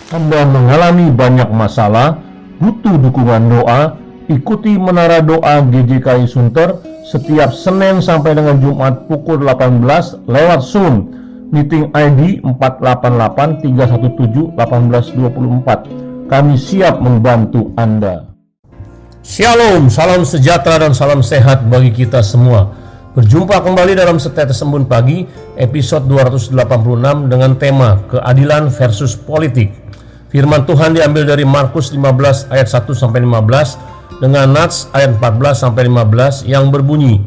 Anda mengalami banyak masalah, butuh dukungan doa, ikuti Menara Doa GJKI Sunter setiap Senin sampai dengan Jumat pukul 18 lewat Zoom. Meeting ID 488-317-1824. Kami siap membantu Anda. Shalom, salam sejahtera dan salam sehat bagi kita semua. Berjumpa kembali dalam Setetes Embun Pagi, episode 286 dengan tema Keadilan versus Politik. Firman Tuhan diambil dari Markus 15 ayat 1-15 dengan nats ayat 14-15 yang berbunyi,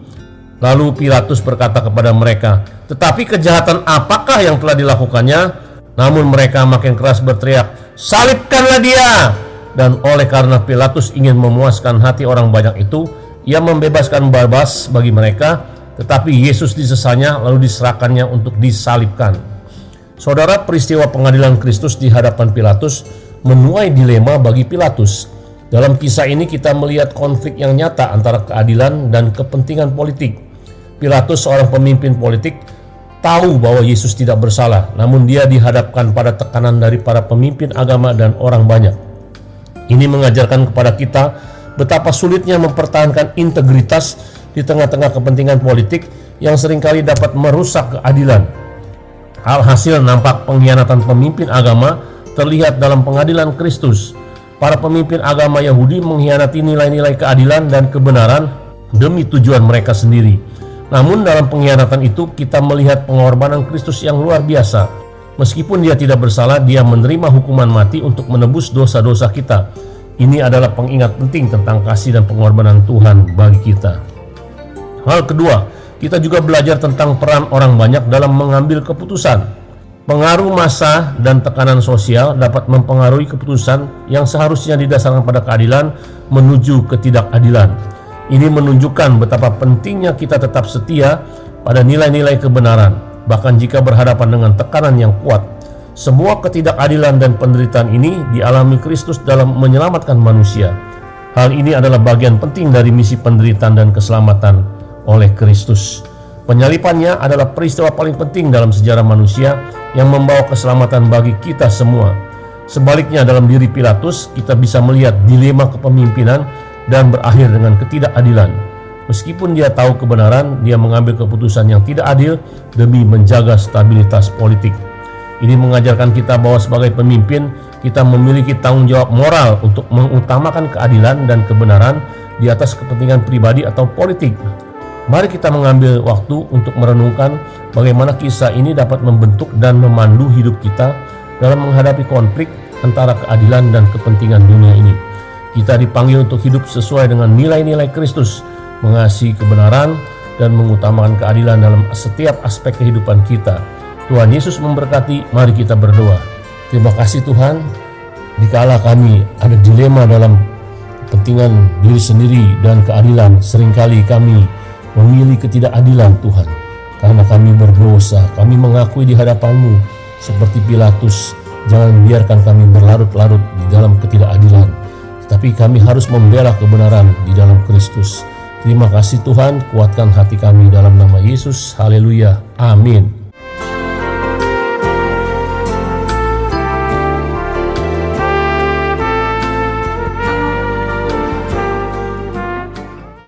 lalu Pilatus berkata kepada mereka, "Tetapi kejahatan apakah yang telah dilakukannya?" Namun mereka makin keras berteriak, "Salibkanlah dia!" Dan oleh karena Pilatus ingin memuaskan hati orang banyak itu, ia membebaskan Barabas bagi mereka, tetapi Yesus disesanya lalu diserahkannya untuk disalibkan. Saudara, peristiwa pengadilan Kristus di hadapan Pilatus menuai dilema bagi Pilatus. Dalam kisah ini kita melihat konflik yang nyata antara keadilan dan kepentingan politik. Pilatus, seorang pemimpin politik, tahu bahwa Yesus tidak bersalah, namun dia dihadapkan pada tekanan dari para pemimpin agama dan orang banyak. Ini mengajarkan kepada kita betapa sulitnya mempertahankan integritas di tengah-tengah kepentingan politik yang seringkali dapat merusak keadilan. Alhasil nampak pengkhianatan pemimpin agama terlihat dalam pengadilan Kristus. Para pemimpin agama Yahudi mengkhianati nilai-nilai keadilan dan kebenaran demi tujuan mereka sendiri. Namun dalam pengkhianatan itu kita melihat pengorbanan Kristus yang luar biasa. Meskipun dia tidak bersalah, dia menerima hukuman mati untuk menebus dosa-dosa kita. Ini adalah pengingat penting tentang kasih dan pengorbanan Tuhan bagi kita. Hal kedua, kita juga belajar tentang peran orang banyak dalam mengambil keputusan. Pengaruh massa dan tekanan sosial dapat mempengaruhi keputusan yang seharusnya didasarkan pada keadilan menuju ketidakadilan. Ini menunjukkan betapa pentingnya kita tetap setia pada nilai-nilai kebenaran, bahkan jika berhadapan dengan tekanan yang kuat. Semua ketidakadilan dan penderitaan ini dialami Kristus dalam menyelamatkan manusia. Hal ini adalah bagian penting dari misi penderitaan dan keselamatan oleh Kristus. Penyalipannya adalah peristiwa paling penting dalam sejarah manusia yang membawa keselamatan bagi kita semua. Sebaliknya, dalam diri Pilatus kita bisa melihat dilema kepemimpinan dan berakhir dengan ketidakadilan. Meskipun dia tahu kebenaran, dia mengambil keputusan yang tidak adil demi menjaga stabilitas politik. Ini mengajarkan kita bahwa sebagai pemimpin kita memiliki tanggung jawab moral untuk mengutamakan keadilan dan kebenaran di atas kepentingan pribadi atau politik. Mari kita mengambil waktu untuk merenungkan bagaimana kisah ini dapat membentuk dan memandu hidup kita dalam menghadapi konflik antara keadilan dan kepentingan dunia ini. Kita dipanggil untuk hidup sesuai dengan nilai-nilai Kristus, mengasihi kebenaran dan mengutamakan keadilan dalam setiap aspek kehidupan kita. Tuhan Yesus memberkati, mari kita berdoa. Terima kasih Tuhan, dikala kami ada dilema dalam kepentingan diri sendiri dan keadilan, seringkali kami memilih ketidakadilan Tuhan. Karena kami berdosa, kami mengakui di hadapan-Mu seperti Pilatus, jangan biarkan kami berlarut-larut di dalam ketidakadilan, tetapi kami harus membela kebenaran di dalam Kristus. Terima kasih Tuhan, kuatkan hati kami dalam nama Yesus. Haleluya, amin.